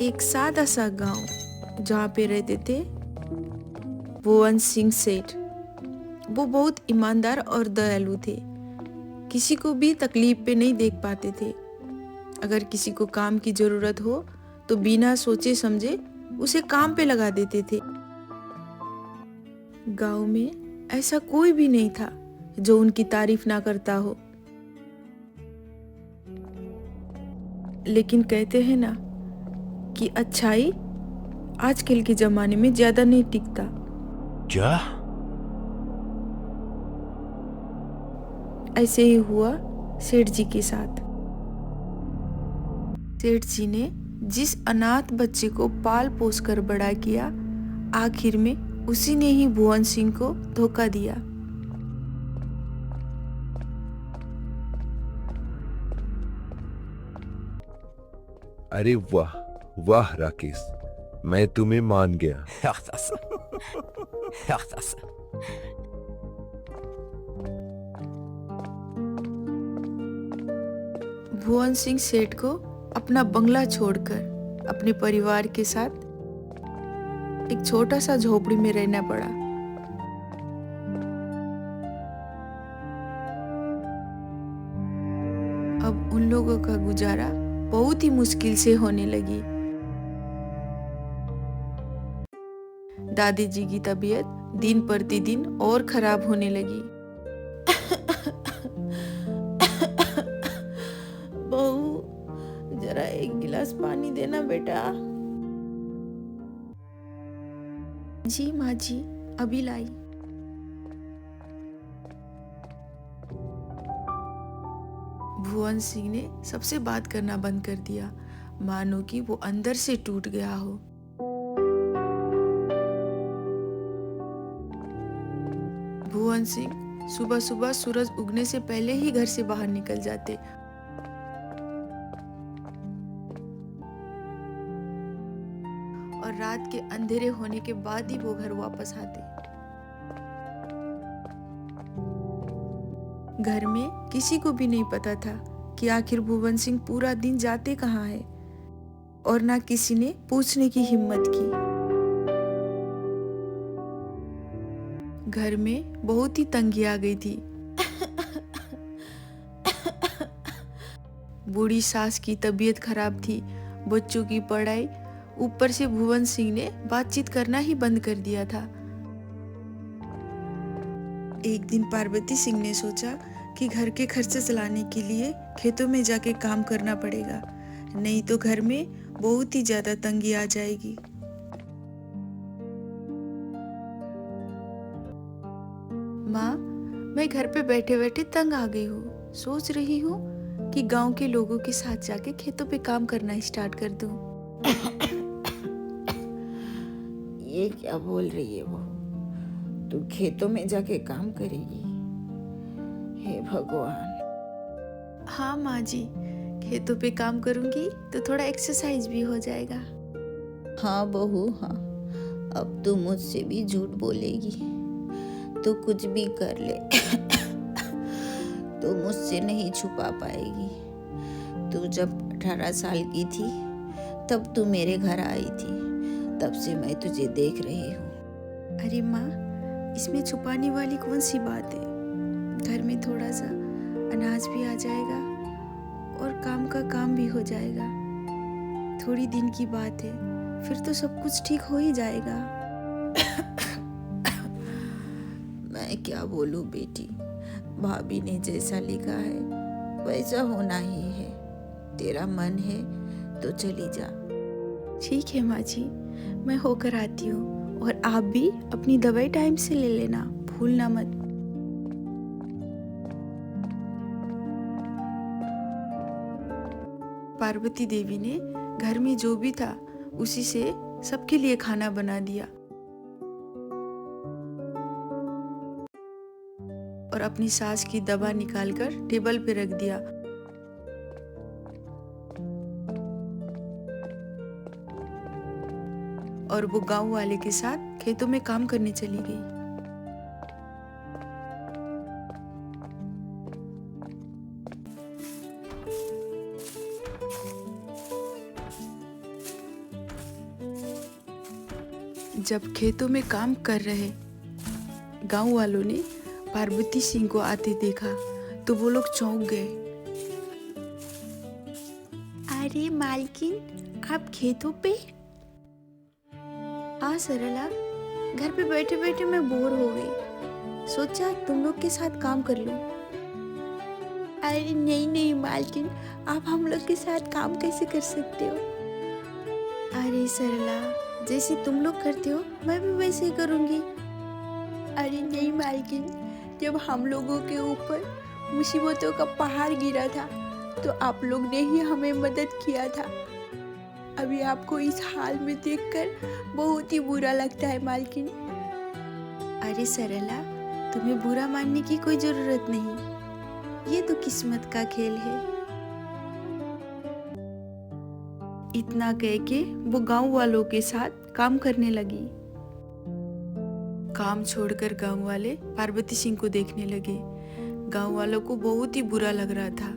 एक सादा सा गांव जहाँ पे रहते थे भुवन सिंह सेठ। वो बहुत ईमानदार और दयालु थे। किसी को भी तकलीफ पे नहीं देख पाते थे। अगर किसी को काम की जरूरत हो तो बिना सोचे समझे उसे काम पे लगा देते थे। गांव में ऐसा कोई भी नहीं था जो उनकी तारीफ ना करता हो। लेकिन कहते हैं ना कि अच्छाई आजकल के जमाने में ज्यादा नहीं टिकता। क्या? ऐसे ही हुआ सेठ जी के साथ। सेठ जी ने जिस अनाथ बच्चे को पाल पोस कर बड़ा किया, आखिर में उसी ने ही भुवन सिंह को धोखा दिया। अरे वाह वाह राकेश, मैं तुम्हें मान गया। Hjartas. Hjartas. भुवन सिंह सेठ को अपना बंगला छोड़कर अपने परिवार के साथ एक छोटा सा झोपड़ी में रहना पड़ा। अब उन लोगों का गुजारा बहुत ही मुश्किल से होने लगी। दादी जी की तबीयत दिन प्रतिदिन और खराब होने लगी। बहू, जरा एक गिलास पानी देना बेटा। जी माँ जी, अभी लाई। भुवन सिंह ने सबसे बात करना बंद कर दिया, मानो कि वो अंदर से टूट गया हो। भुवन सिंह सुबह सुबह सूरज उगने से पहले ही घर से बाहर निकल जाते और रात के अंधेरे होने के बाद ही वो घर वापस आते। घर में किसी को भी नहीं पता था कि आखिर भुवन सिंह पूरा दिन जाते कहाँ है, और ना किसी ने पूछने की हिम्मत की। घर में बहुत ही तंगी आ गई थी। बूढ़ी सास की तबीयत खराब थी, बच्चों की पढ़ाई, ऊपर से भुवन सिंह ने बातचीत करना ही बंद कर दिया था। एक दिन पार्वती सिंह ने सोचा कि घर के खर्चे चलाने के लिए खेतों में जाके काम करना पड़ेगा, नहीं तो घर में बहुत ही ज्यादा तंगी आ जाएगी। माँ, मैं घर पे बैठे बैठे तंग आ गई हूँ। सोच रही हूँ कि गांव के लोगों के साथ जाके खेतों पे काम करना स्टार्ट कर दूँ। ये क्या बोल रही है वो? तू खेतों में जाके काम करेगी? हे भगवान। हाँ माँ जी, खेतों पे काम करूँगी तो थोड़ा एक्सरसाइज भी हो जाएगा। हाँ बहू, हाँ। अब तू मुझसे भी झूठ बोलेगी तो कुछ भी कर ले तो मुझसे नहीं छुपा पाएगी। तू जब 18 साल की थी तब तू मेरे घर आई थी, तब से मैं तुझे देख रही हूँ। अरे माँ, इसमें छुपाने वाली कौन सी बात है? घर में थोड़ा सा अनाज भी आ जाएगा और काम का काम भी हो जाएगा। थोड़ी दिन की बात है, फिर तो सब कुछ ठीक हो ही जाएगा। मैं क्या बोलूं बेटी, भाभी ने जैसा लिखा है वैसा होना ही है। तेरा मन है तो चली जा। ठीक है माँ जी, मैं होकर आती हूँ, और आप भी अपनी दवाई टाइम से ले लेना, भूलना मत। पार्वती देवी ने घर में जो भी था उसी से सबके लिए खाना बना दिया और अपनी सास की दवा निकालकर टेबल पे रख दिया। और वो गांव वाले के साथ खेतों में काम करने चली गई। जब खेतों में काम कर रहे गांव वालों ने पार्वती सिंह को आते देखा तो वो लोग चौंक गए। अरे मालकिन, आप खेतों पे? हाँ सरला, घर पे बैठे बैठे मैं बोर हो गई, सोचा तुम लोग के साथ काम कर लूं। अरे नहीं नहीं मालकिन, आप हम लोग के साथ काम कैसे कर सकते हो? अरे सरला, जैसे तुम लोग करते हो मैं भी वैसे ही करूंगी। अरे नहीं मालकिन, जब हम लोगों के ऊपर मुसीबतों का पहाड़ गिरा था तो आप लोग ने ही हमें मदद किया था। अभी आपको इस हाल में देखकर बहुत ही बुरा लगता है मालकिन। अरे सरला, तुम्हें बुरा मानने की कोई जरूरत नहीं, ये तो किस्मत का खेल है। इतना कह के वो गांव वालों के साथ काम करने लगी। काम छोड़कर गांव वाले पार्वती सिंह को देखने लगे। गांव वालों को बहुत ही बुरा लग रहा था।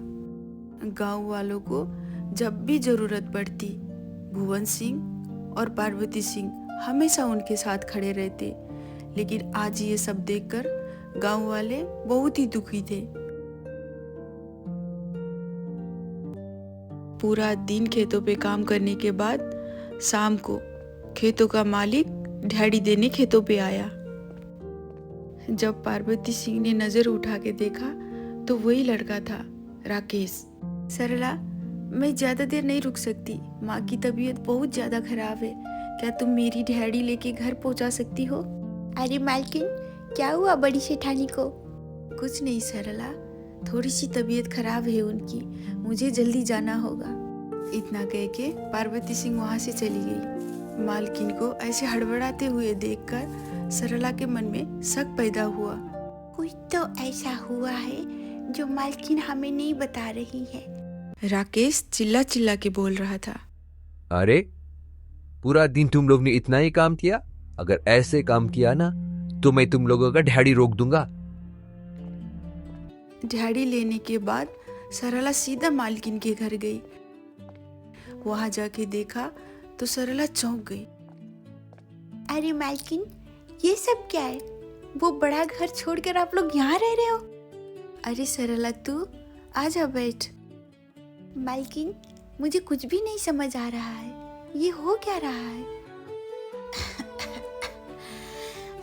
गांव वालों को जब भी जरूरत पड़ती भुवन सिंह और पार्वती सिंह हमेशा उनके साथ खड़े रहते, लेकिन आज ये सब देखकर गांव वाले बहुत ही दुखी थे। पूरा दिन खेतों पे काम करने के बाद शाम को खेतों का मालिक दिहाड़ी देने खेतों पे आया। जब पार्वती सिंह ने नजर उठा के देखा तो वही लड़का था, राकेश। सरला, मैं ज्यादा देर नहीं रुक सकती, माँ की तबीयत बहुत ज्यादा खराब है, क्या तुम मेरी दिहाड़ी लेके घर पहुंचा सकती हो? अरे मालकिन, क्या हुआ बड़ी सेठानी को? कुछ नहीं सरला, थोड़ी सी तबीयत खराब है उनकी, मुझे जल्दी जाना होगा। इतना कह के पार्वती सिंह वहां से चली गई। मालकिन को ऐसे हड़बड़ाते हुए देखकर सरला के मन में शक पैदा हुआ। कुछ तो ऐसा हुआ है जो मालकिन हमें नहीं बता रही है। राकेश चिल्ला चिल्ला के बोल रहा था। अरे पूरा दिन तुम लोग ने इतना ही काम किया? अगर ऐसे काम किया ना तो मैं तुम लोगों का दिहाड़ी रोक दूंगा। दिहाड़ी लेने के बाद सरला सीधा मालकिन के घर गई। वहां जाके देखा तो सरला चौंक गई। अरे मालकिन, ये सब क्या है? वो बड़ा घर छोड़कर आप लोग यहाँ रह रहे हो? अरे सरला, तू आजा बैठ। मालकिन, मुझे कुछ भी नहीं समझ आ रहा है, ये हो क्या रहा है?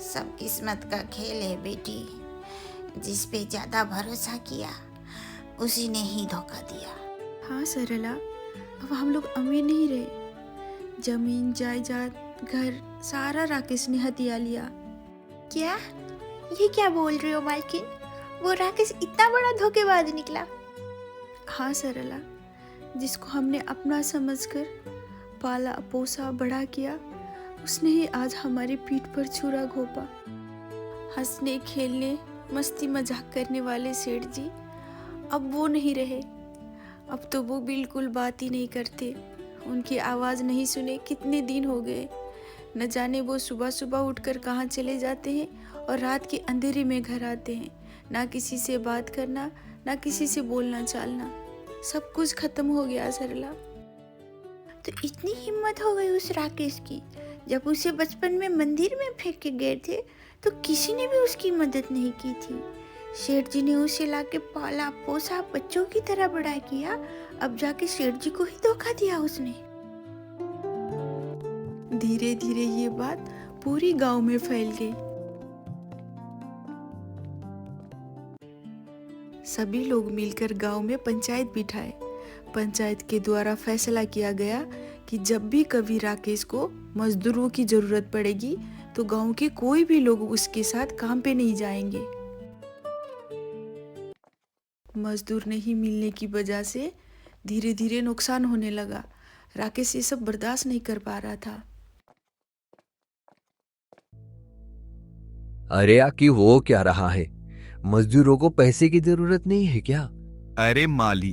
सब किस्मत का खेल है बेटी, जिस पे ज्यादा भरोसा किया उसी ने ही धोखा दिया। हाँ सरला, अब हम लोग अमीर नहीं रहे, जमीन जायदाद घर सारा राकेश ने हथिया लिया। क्या? ये क्या बोल रहे हो मालकिन? वो राकेश इतना बड़ा धोखेबाज निकला? हाँ सरला, जिसको हमने अपना समझकर पाला पोसा बड़ा किया, उसने ही आज हमारी पीठ पर छुरा घोंपा। हंसने खेलने मस्ती मजाक करने वाले सेठ जी अब वो नहीं रहे। अब तो वो बिल्कुल बात ही नहीं करते, उनकी आवाज़ नहीं सुने कितने दिन हो गए। न जाने वो सुबह सुबह उठकर कहाँ चले जाते हैं और रात के अंधेरे में घर आते हैं। ना किसी से बात करना, ना किसी से बोलना चालना, सब कुछ खत्म हो गया सरला। तो इतनी हिम्मत हो गई उस राकेश की, जब उसे बचपन में मंदिर में फेंक के गए थे तो किसी ने भी उसकी मदद नहीं की थी। सेठ जी ने उसे लाके पाला पोसा, बच्चों की तरह बड़ा किया, अब जाके सेठ जी को ही धोखा दिया उसने। धीरे धीरे ये बात पूरी गांव में फैल गई। सभी लोग मिलकर गांव में पंचायत बिठाए। पंचायत के द्वारा फैसला किया गया कि जब भी कभी राकेश को मजदूरों की जरूरत पड़ेगी तो गांव के कोई भी लोग उसके साथ काम पे नहीं जाएंगे। मजदूर नहीं मिलने की वजह से धीरे धीरे नुकसान होने लगा। राकेश ये सब बर्दाश्त नहीं कर पा रहा था। अरे आकी, वो क्या रहा है? मजदूरों को पैसे की जरूरत नहीं है क्या? अरे माली,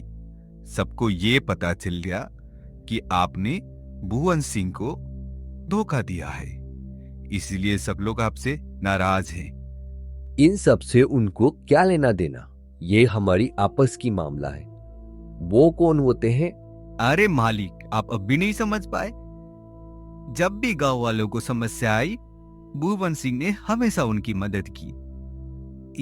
सबको ये पता चल गया कि आपने भुवन सिंह को धोखा दिया है, इसलिए सब लोग आपसे नाराज हैं। इन सब से उनको क्या लेना देना? ये हमारी आपस की मामला है। वो कौन होते हैं? अरे मालिक, आप अब भी नहीं समझ पाए? जब भी गांव वालों को समस्या आई, भुवन सिंह ने हमेशा उनकी मदद की।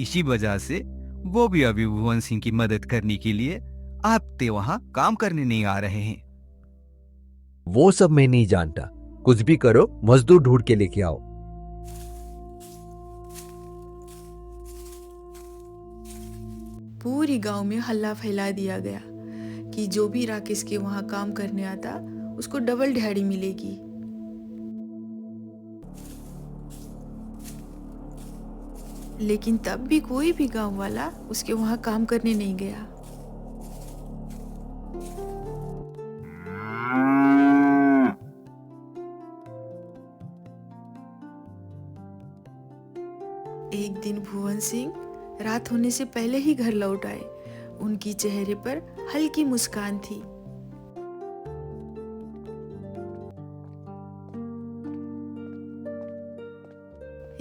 इसी वजह से वो भी अभी भुवन सिंह की मदद करने के लिए आपके वहां काम करने नहीं आ रहे हैं। वो सब मैं नहीं जानता। कुछ भी करो, मजदूर ढूंढ के लेके आओ। पूरी गांव में हल्ला फैला दिया गया कि जो भी राकेश के वहां काम करने आता उसको डबल दिहाड़ी मिलेगी। लेकिन तब भी कोई भी गांव वाला उसके वहां काम करने नहीं गया। एक दिन भुवन सिंह रात होने से पहले ही घर लौट आए। उनकी चेहरे पर हल्की मुस्कान थी।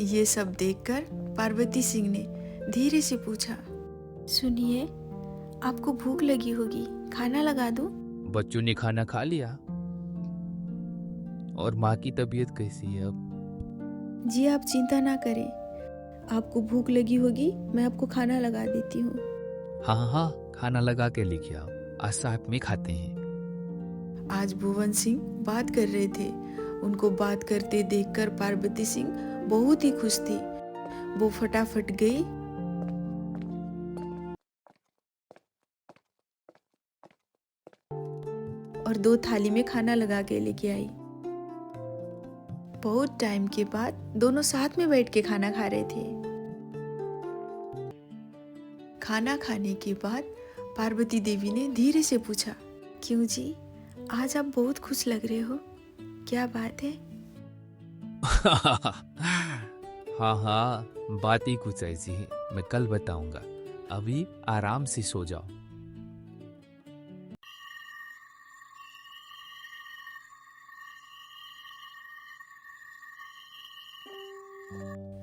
ये सब देखकर पार्वती सिंह ने धीरे से पूछा, सुनिए, आपको भूख लगी होगी, खाना लगा दूं? बच्चों ने खाना खा लिया। और माँ की तबीयत कैसी है अब? जी आप चिंता ना करें, आपको भूख लगी होगी, मैं आपको खाना लगा देती हूँ। हाँ हाँ, खाना लगा के लेके आओ, आज साथ में खाते हैं। आज भुवन सिंह बात कर रहे थे। उनको बात करते देखकर पार्वती सिंह बहुत ही खुश थी। वो फटाफट गई और 2 थाली में खाना लगा के लेके आई। बहुत टाइम के बाद दोनों साथ में बैठ के खाना खा रहे थे। खाना खाने के बाद पार्वती देवी ने धीरे से पूछा, क्यों जी, आज आप बहुत खुश लग रहे हो, क्या बात है? हाँ हाँ, बात ही कुछ ऐसी है, मैं कल बताऊंगा। अभी आराम से सो जाओ।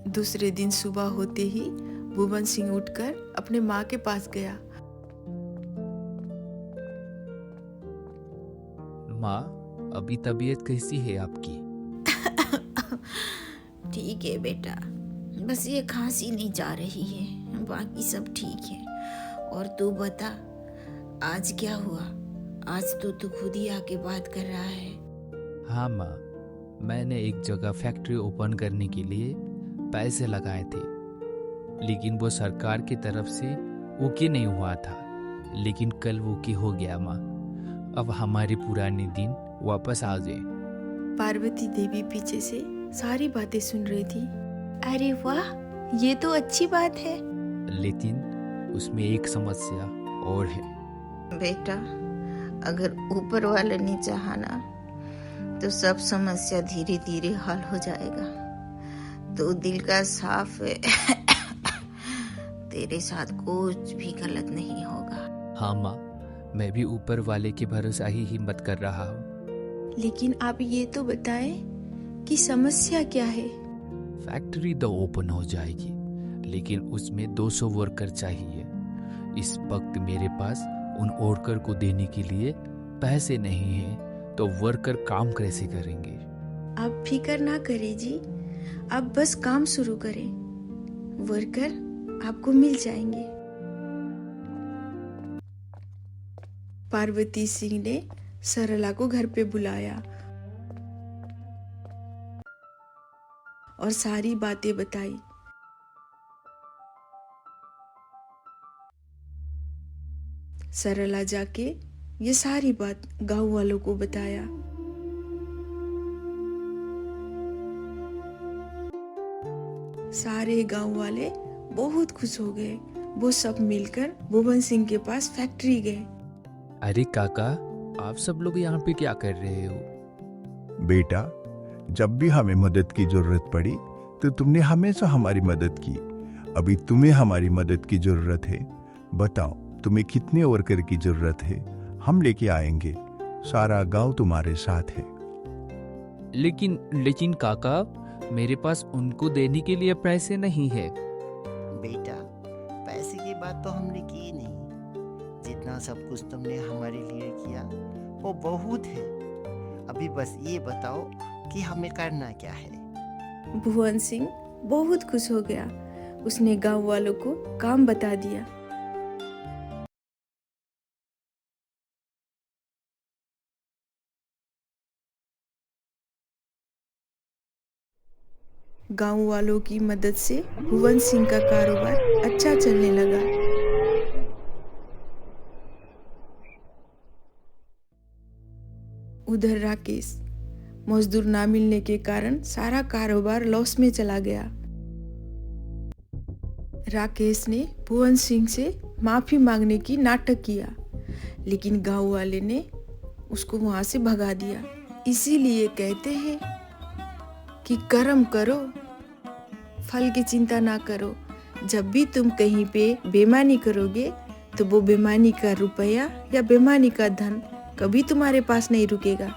दूसरे दिन सुबह होते ही भुवन सिंह उठकर अपने माँ के पास गया। माँ, अभी तबीयत कैसी है आपकी? ठीक है बेटा, बस ये खांसी नहीं जा रही है, बाकी सब ठीक है। और तू बता, आज क्या हुआ? आज तो तू खुद ही आके बात कर रहा है। हाँ माँ, मैंने एक जगह फैक्ट्री ओपन करने के लिए पैसे लगाए थे, लेकिन वो सरकार की तरफ से ओके नहीं हुआ था। लेकिन कल ओके हो गया माँ। अब हमारे पुराने दिन वापस आ गए। पार्वती देवी पीछे से सारी बातें सुन रही थी। अरे वाह, ये तो अच्छी बात है। लेकिन उसमें एक समस्या और है। बेटा, अगर ऊपर वाले ने चाहा ना तो सब समस्या धीरे धीरे हल हो जाएगा। तो दिल का साफ है, तेरे साथ कुछ भी गलत नहीं होगा। हाँ माँ, मैं भी ऊपर वाले के भरोसा ही हिम्मत कर रहा हूँ। लेकिन आप ये तो बताएं कि समस्या क्या है? फैक्ट्री तो ओपन हो जाएगी, लेकिन उसमें 200 वर्कर चाहिए। इस वक्त मेरे पास उन वर्कर को देने के लिए पैसे नहीं हैं, तो वर्कर काम कैसे करेंगे? आप फिक्र ना करें जी, आप बस काम शुरू करें, वर्कर आपको मिल जाएंगे। पार्वती सिंह ने सरला को घर पे बुलाया और सारी बातें बताई। सरला जाके ये सारी बात गांव वालों को बताया। सारे गांव वाले बहुत खुश हो गए। वो सब मिलकर भुवन सिंह के पास फैक्ट्री गए। अरे काका, आप सब लोग यहाँ पे क्या कर रहे हो? बेटा, जब भी हमें मदद की जरूरत पड़ी तो तुमने हमेशा हमारी मदद की। अभी तुम्हें हमारी मदद की जरूरत है। बताओ, तुम्हें कितने वर्कर की जरूरत है? हम लेके आएंगे। सारा गांव तुम्हारे साथ है। लेकिन काका, मेरे पास उनको देने के लिए पैसे नहीं है। बेटा, पैसे की बात तो हमने की नहीं। जितना सब कुछ तुमने हमारे लिए किया वो बहुत है। अभी बस ये बताओ, कि हमें करना क्या है। भुवन सिंह बहुत खुश हो गया। उसने गांव वालों को काम बता दिया। गांव वालों की मदद से भुवन सिंह का कारोबार अच्छा चलने लगा। उधर राकेश, मजदूर ना मिलने के कारण सारा कारोबार लॉस में चला गया। राकेश ने भुवन सिंह से माफी मांगने की नाटक किया, लेकिन गांव वाले ने उसको वहां से भगा दिया। इसीलिए कहते हैं कि कर्म करो, फल की चिंता ना करो। जब भी तुम कहीं पे बेईमानी करोगे तो वो बेईमानी का रुपया या बेईमानी का धन कभी तुम्हारे पास नहीं रुकेगा।